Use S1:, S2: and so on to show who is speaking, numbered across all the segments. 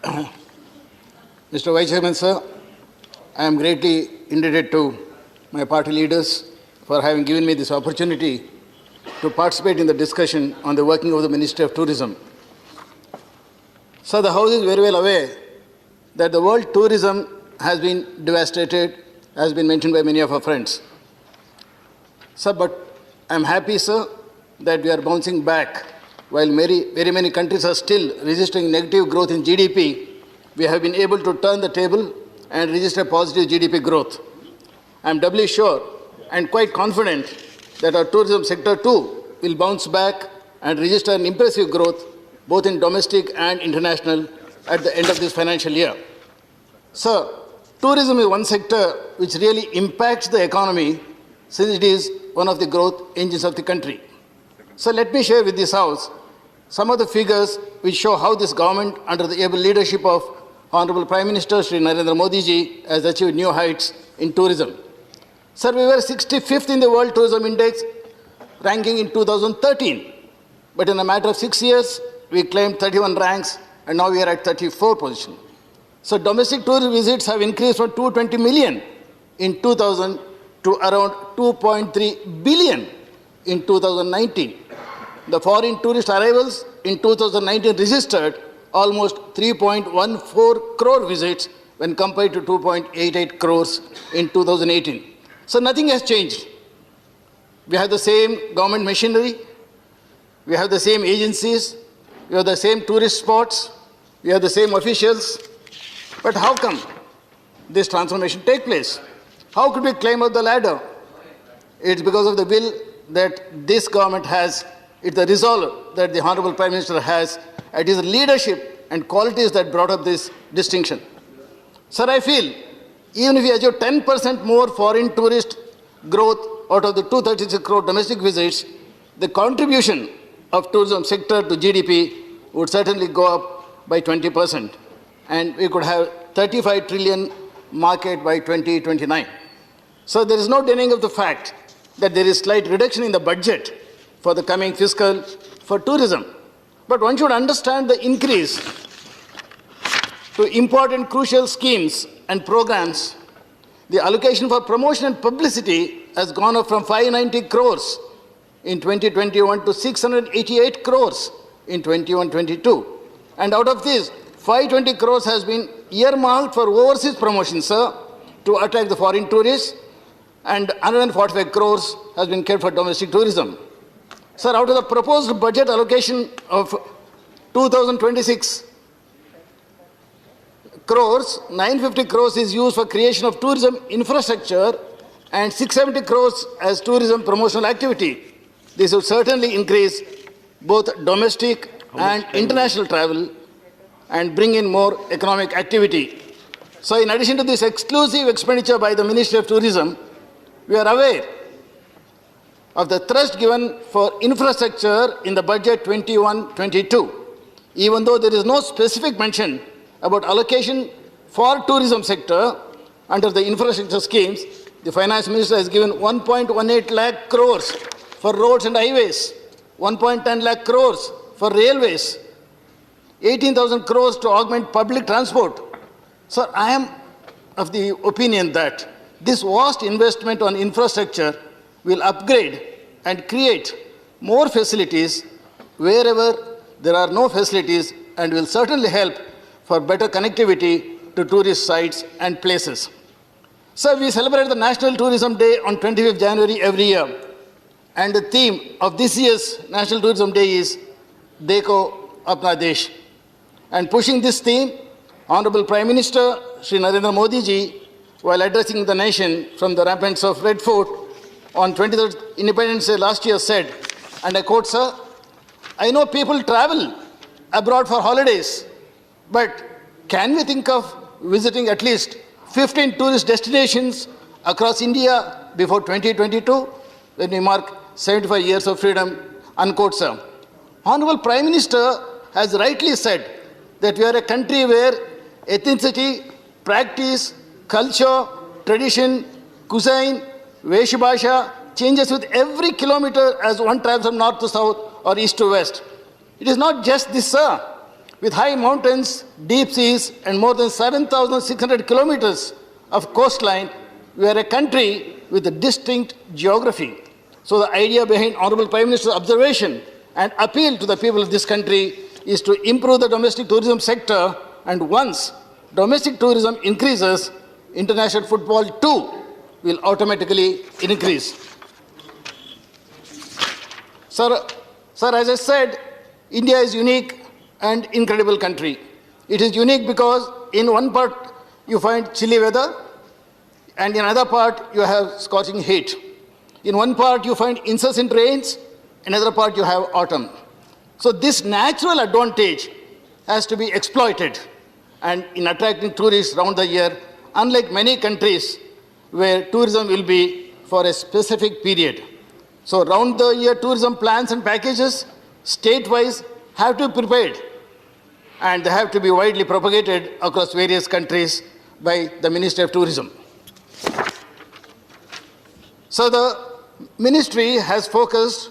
S1: Mr. Vice Chairman, sir, I am greatly indebted to my party leaders for having given me this opportunity to participate in the discussion on the working of the Ministry of Tourism. Sir, the House is very well aware that the world tourism has been devastated, has been mentioned by many of our friends. Sir, but I am happy, sir, that we are bouncing back. While very many countries are still registering negative growth in GDP, we have been able to turn the table and register positive GDP growth. I am doubly sure and quite confident that our tourism sector too will bounce back and register an impressive growth both in domestic and international at the end of this financial year. Sir, tourism is one sector which really impacts the economy since it is one of the growth engines of the country. So let me share with this House some of the figures which show how this government, under the able leadership of Honorable Prime Minister Shri Narendra Modi ji, has achieved new heights in tourism. Sir, we were 65th in the World Tourism Index ranking in 2013. But in a matter of 6 years, we claimed 31 ranks and now we are at 34th position. So domestic tourist visits have increased from 220 million in 2000 to around 2.3 billion in 2019. The foreign tourist arrivals in 2019 registered almost 3.14 crore visits when compared to 2.88 crores in 2018. So nothing has changed. We have the same government machinery, we have the same agencies, we have the same tourist spots, we have the same officials. But how come this transformation take place? How could we climb up the ladder? It's because of the will that this government has, it's the resolve that the Honorable Prime Minister has, it is leadership and qualities that brought up this distinction. Sir, I feel even if we achieve 10% more foreign tourist growth out of the 236 crore domestic visits, the contribution of tourism sector to GDP would certainly go up by 20%. And we could have 35 trillion market by 2029. So there is no denying of the fact that there is slight reduction in the budget for the coming fiscal for tourism. But one should understand the increase to important crucial schemes and programs. The allocation for promotion and publicity has gone up from 590 crores in 2021 to 688 crores in 21-22. And out of this, 520 crores has been earmarked for overseas promotion, sir, to attract the foreign tourists, and 145 crores has been kept for domestic tourism. Sir, out of the proposed budget allocation of 2026 crores, 950 crores is used for creation of tourism infrastructure and 670 crores as tourism promotional activity. This will certainly increase both domestic and international travel and bring in more economic activity. So in addition to this exclusive expenditure by the Ministry of Tourism, we are aware of the thrust given for infrastructure in the budget 21-22. Even though there is no specific mention about allocation for tourism sector under the infrastructure schemes, the Finance Minister has given 1.18 lakh crores for roads and highways, 1.10 lakh crores for railways, 18,000 crores to augment public transport. Sir, I am of the opinion that this vast investment on infrastructure will upgrade and create more facilities wherever there are no facilities and will certainly help for better connectivity to tourist sites and places. Sir, we celebrate the National Tourism Day on 25th January every year. And the theme of this year's National Tourism Day is Dekho Apna Desh. And pushing this theme, Honorable Prime Minister Shri Narendra Modi ji, while addressing the nation from the ramparts of Red Fort on 23rd Independence Day last year said, and I quote, sir, I know people travel abroad for holidays, but can we think of visiting at least 15 tourist destinations across India before 2022 when we mark 75 years of freedom, unquote, sir. Honorable Prime Minister has rightly said that we are a country where ethnicity, practice, culture, tradition, cuisine, Veshbhasha changes with every kilometer as one travels from north to south or east to west. It is not just this, sir. With high mountains, deep seas, and more than 7,600 kilometers of coastline, we are a country with a distinct geography. So the idea behind Honorable Prime Minister's observation and appeal to the people of this country is to improve the domestic tourism sector, and once domestic tourism increases, international football too will automatically increase. Sir, as I said, India is unique and incredible country. It is unique because in one part you find chilly weather, and in another part you have scorching heat. In one part you find incessant rains, in another part you have autumn. So this natural advantage has to be exploited, and in attracting tourists around the year, unlike many countries where tourism will be for a specific period. So round the year tourism plans and packages state-wise have to be prepared, and they have to be widely propagated across various countries by the Ministry of Tourism. So the ministry has focused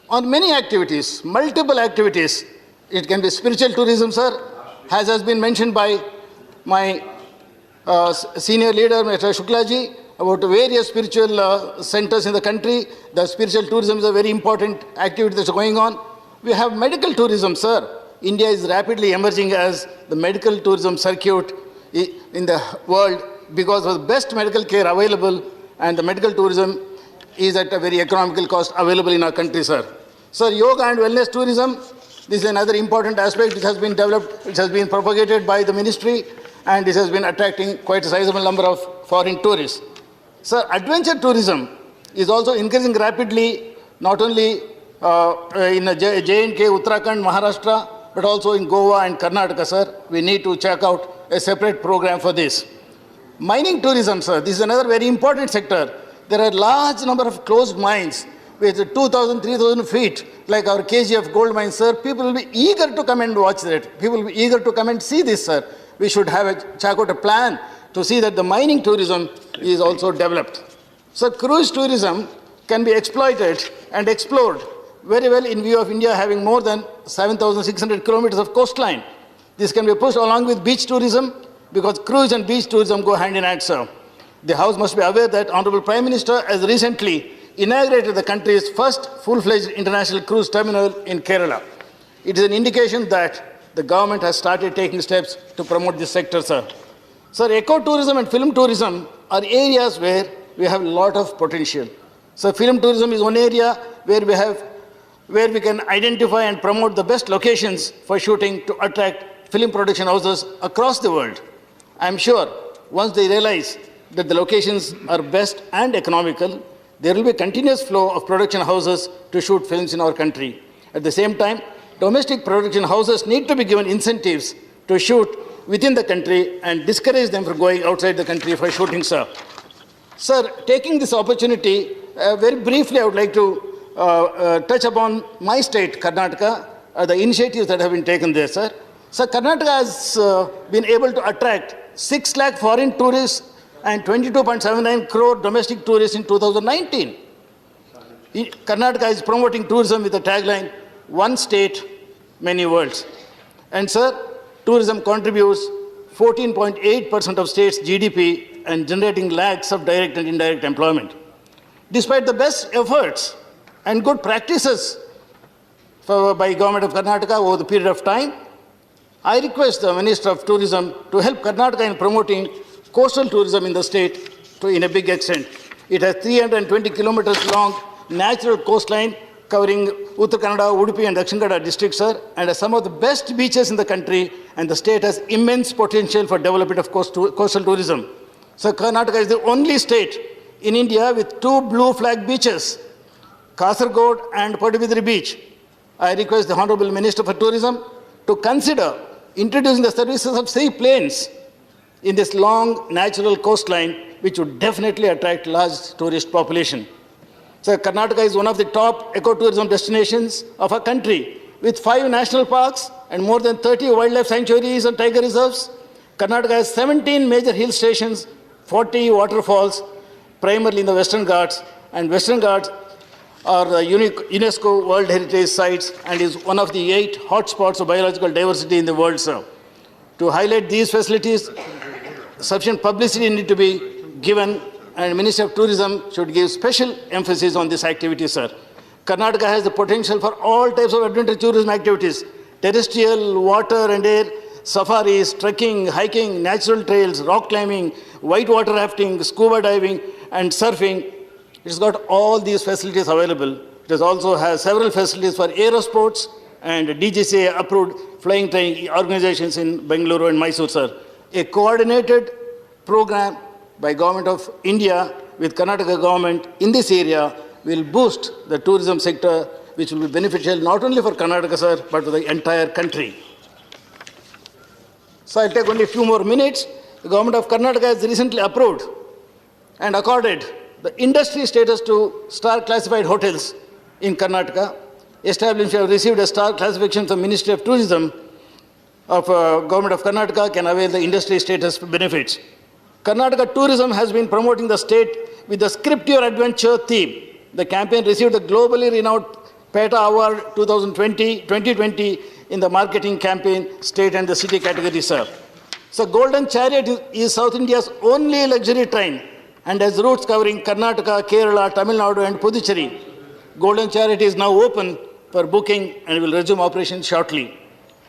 S1: on many activities, multiple activities. It can be spiritual tourism, sir, as has been mentioned by my senior leader, Mr. Shuklaji, about various spiritual centers in the country. The spiritual tourism is a very important activity that's going on. We have medical tourism, sir. India is rapidly emerging as the medical tourism circuit in the world because of the best medical care available, and the medical tourism is at a very economical cost available in our country, sir. Sir, yoga and wellness tourism, this is another important aspect which has been developed, which has been propagated by the ministry, and this has been attracting quite a sizable number of foreign tourists. Sir, adventure tourism is also increasing rapidly, not only in J&K, Uttarakhand, Maharashtra, but also in Goa and Karnataka, sir. We need to check out a separate program for this. Mining tourism, sir, this is another very important sector. There are large number of closed mines with 2,000, 3,000 feet, like our KGF gold mine, sir. People will be eager to come and watch that. People will be eager to come and see this, sir. We should check out a plan to see that the mining tourism is also developed. So cruise tourism can be exploited and explored very well in view of India having more than 7,600 kilometers of coastline. This can be pushed along with beach tourism because cruise and beach tourism go hand in hand, sir. The House must be aware that Honorable Prime Minister has recently inaugurated the country's first full-fledged international cruise terminal in Kerala. It is an indication that the government has started taking steps to promote this sector, sir. Sir, eco-tourism and film tourism are areas where we have a lot of potential. So film tourism is one area where we can identify and promote the best locations for shooting to attract film production houses across the world. I am sure once they realize that the locations are best and economical, there will be a continuous flow of production houses to shoot films in our country. At the same time, domestic production houses need to be given incentives to shoot within the country and discourage them from going outside the country for shooting, sir. Sir, taking this opportunity, very briefly I would like to touch upon my state, Karnataka, the initiatives that have been taken there, sir. Sir, Karnataka has been able to attract 6 lakh foreign tourists and 22.79 crore domestic tourists in 2019. Karnataka is promoting tourism with the tagline, one state, many worlds. And sir, tourism contributes 14.8% of state's GDP and generating lakhs of direct and indirect employment. Despite the best efforts and good practices by government of Karnataka over the period of time, I request the Minister of Tourism to help Karnataka in promoting coastal tourism in the state in a big extent. It has 320 kilometers long natural coastline covering Uttar Kannada, Udupi and Dakshin Kannada districts, sir, and has some of the best beaches in the country, and the state has immense potential for development of coastal tourism. So Karnataka is the only state in India with 2 blue flag beaches, Kasaragod and Padubidri Beach. I request the Honorable Minister for Tourism to consider introducing the services of seaplanes in this long natural coastline, which would definitely attract large tourist population. So Karnataka is one of the top ecotourism destinations of our country, with 5 national parks and more than 30 wildlife sanctuaries and tiger reserves. Karnataka has 17 major hill stations, 40 waterfalls, primarily in the Western Ghats, and Western Ghats are the UNESCO World Heritage Sites and is one of the 8 hotspots of biological diversity in the world, sir. To highlight these facilities, sufficient publicity need to be given, and Ministry of Tourism should give special emphasis on this activity, sir. Karnataka has the potential for all types of adventure tourism activities: terrestrial, water and air, safaris, trekking, hiking, natural trails, rock climbing, whitewater rafting, scuba diving, and surfing. It's got all these facilities available. It also has several facilities for aerosports and DGCA approved flying training organizations in Bengaluru and Mysore, sir. A coordinated program by Government of India with Karnataka government in this area will boost the tourism sector, which will be beneficial not only for Karnataka, sir, but for the entire country. So I'll take only a few more minutes. The Government of Karnataka has recently approved and accorded the industry status to star classified hotels in Karnataka. Establishments have received a star classification from Ministry of Tourism of Government of Karnataka can avail the industry status benefits. Karnataka Tourism has been promoting the state with the Script Your Adventure theme. The campaign received the globally renowned PETA Award 2020 in the marketing campaign, state and the city category, sir. So Golden Chariot is South India's only luxury train and has routes covering Karnataka, Kerala, Tamil Nadu and Puducherry. Golden Chariot is now open for booking and will resume operation shortly.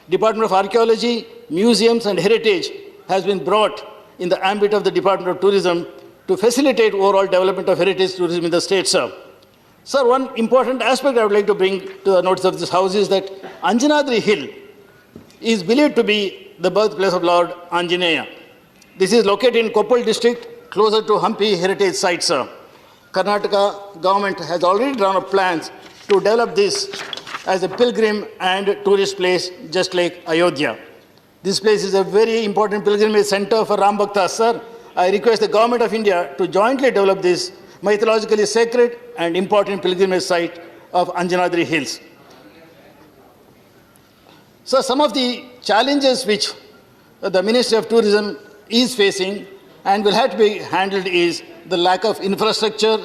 S1: Department of Archaeology, Museums and Heritage has been brought in the ambit of the Department of Tourism to facilitate overall development of heritage tourism in the state, sir. Sir, one important aspect I would like to bring to the notice of this House is that Anjanadri Hill is believed to be the birthplace of Lord Anjaneya. This is located in Koppal district, closer to Hampi heritage site, sir. Karnataka government has already drawn up plans to develop this as a pilgrim and tourist place, just like Ayodhya. This place is a very important pilgrimage center for Ram Bhaktas, sir. I request the Government of India to jointly develop this mythologically sacred and important pilgrimage site of Anjanadri Hills. So some of the challenges which the Ministry of Tourism is facing and will have to be handled is the lack of infrastructure,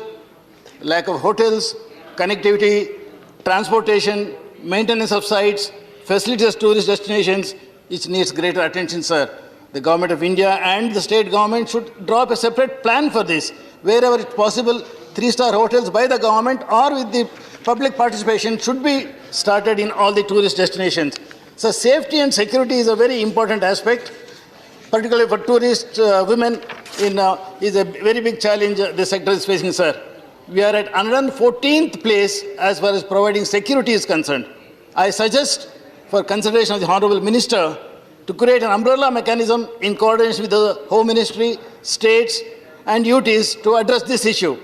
S1: lack of hotels, connectivity, transportation, maintenance of sites, facilities as tourist destinations, which needs greater attention, sir. The Government of India and the state government should draw up a separate plan for this. Wherever it's possible, 3-star hotels by the government or with the public participation should be started in all the tourist destinations. So safety and security is a very important aspect, particularly for tourist women is a very big challenge the sector is facing, sir. We are at 114th place as far as providing security is concerned. I suggest for consideration of the Honorable Minister to create an umbrella mechanism in coordination with the Home Ministry, states and UTs to address this issue.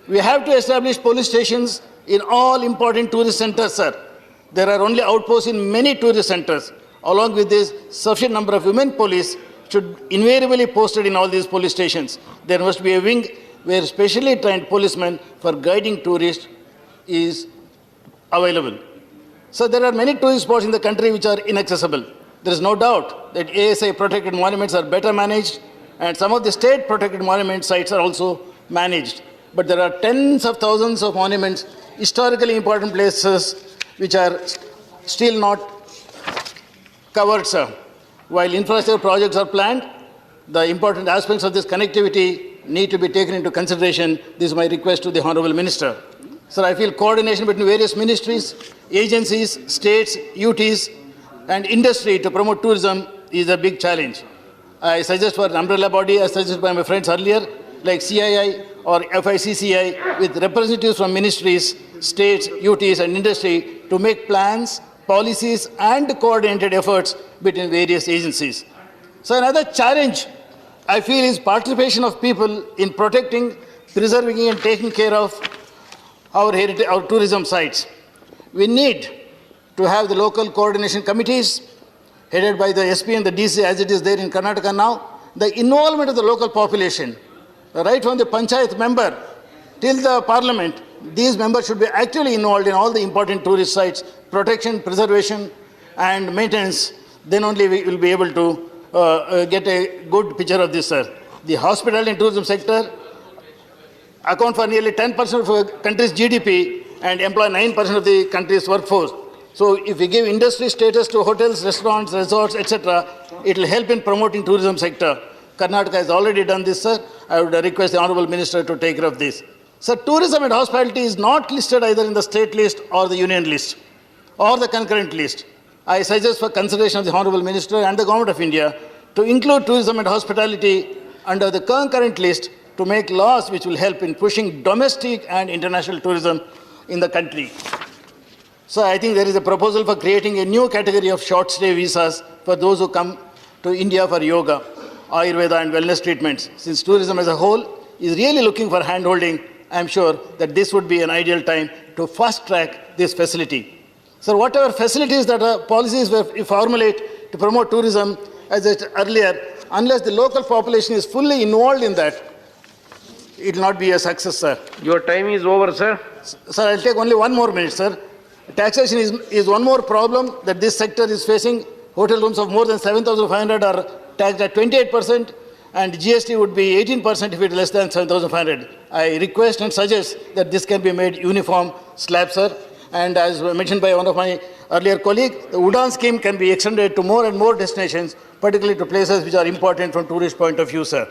S1: We have to establish police stations in all important tourist centers, sir. There are only outposts in many tourist centers. Along with this, sufficient number of women police should invariably be posted in all these police stations. There must be a wing where specially trained policemen for guiding tourists is available. So there are many tourist spots in the country which are inaccessible. There is no doubt that ASI protected monuments are better managed and some of the state protected monument sites are also managed. But there are tens of thousands of monuments, historically important places which are still not covered, sir. While infrastructure projects are planned, the important aspects of this connectivity need to be taken into consideration. This is my request to the Honorable Minister. Sir, I feel coordination between various ministries, agencies, states, UTs, and industry to promote tourism is a big challenge. I suggest for an umbrella body, as suggested by my friends earlier, like CII or FICCI, with representatives from ministries, states, UTs, and industry to make plans, policies, and coordinated efforts between various agencies. So another challenge I feel is participation of people in protecting, preserving, and taking care of our heritage, our tourism sites. We need to have the local coordination committees headed by the SP and the DC as it is there in Karnataka now. The involvement of the local population, right from the panchayat member till the parliament, these members should be actively involved in all the important tourist sites, protection, preservation, and maintenance. Then only we will be able to get a good picture of this, sir. The hospitality and tourism sector account for nearly 10% of a country's GDP and employ 9% of the country's workforce. So if we give industry status to hotels, restaurants, resorts, etc., it will help in promoting tourism sector. Karnataka has already done this, sir. I would request the Honorable Minister to take care of this. Sir, tourism and hospitality is not listed either in the state list or the union list or the concurrent list. I suggest for consideration of the Honorable Minister and the Government of India to include tourism and hospitality under the concurrent list to make laws which will help in pushing domestic and international tourism in the country. So I think there is a proposal for creating a new category of short stay visas for those who come to India for yoga, Ayurveda and wellness treatments. Since tourism as a whole is really looking for hand-holding, I am sure that this would be an ideal time to fast-track this facility. So whatever facilities that are policies we formulate to promote tourism, as I said earlier, unless the local population is fully involved in that, it will not be a success, sir.
S2: Your time is over, sir.
S1: Sir, I'll take only 1 more minute, sir. Taxation is one more problem that this sector is facing. Hotel rooms of more than 7,500 are taxed at 28%, and GST would be 18% if it is less than 7,500. I request and suggest that this can be made uniform slab, sir. And as mentioned by one of my earlier colleagues, the UDAN scheme can be extended to more and more destinations, particularly to places which are important from tourist point of view, sir.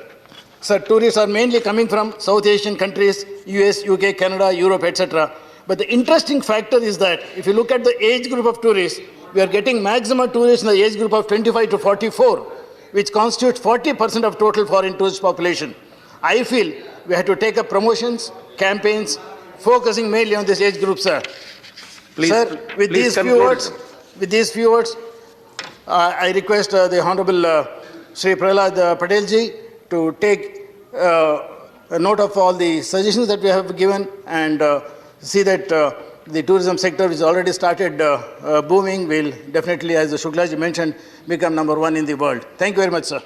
S1: Sir, tourists are mainly coming from South Asian countries, US, UK, Canada, Europe, etc. But the interesting factor is that if you look at the age group of tourists, we are getting maximum tourists in the age group of 25 to 44, which constitutes 40% of total foreign tourist population. I feel we have to take up promotions, campaigns, focusing mainly on this age group, sir.
S2: Please,
S1: sir, with
S2: please
S1: these few words, I request the Honorable Shri Prahlad Patel-ji to take a note of all the suggestions that we have given and see that the tourism sector, which has already started booming, will definitely, as Shukla ji mentioned, become #1 in the world. Thank you very much, sir.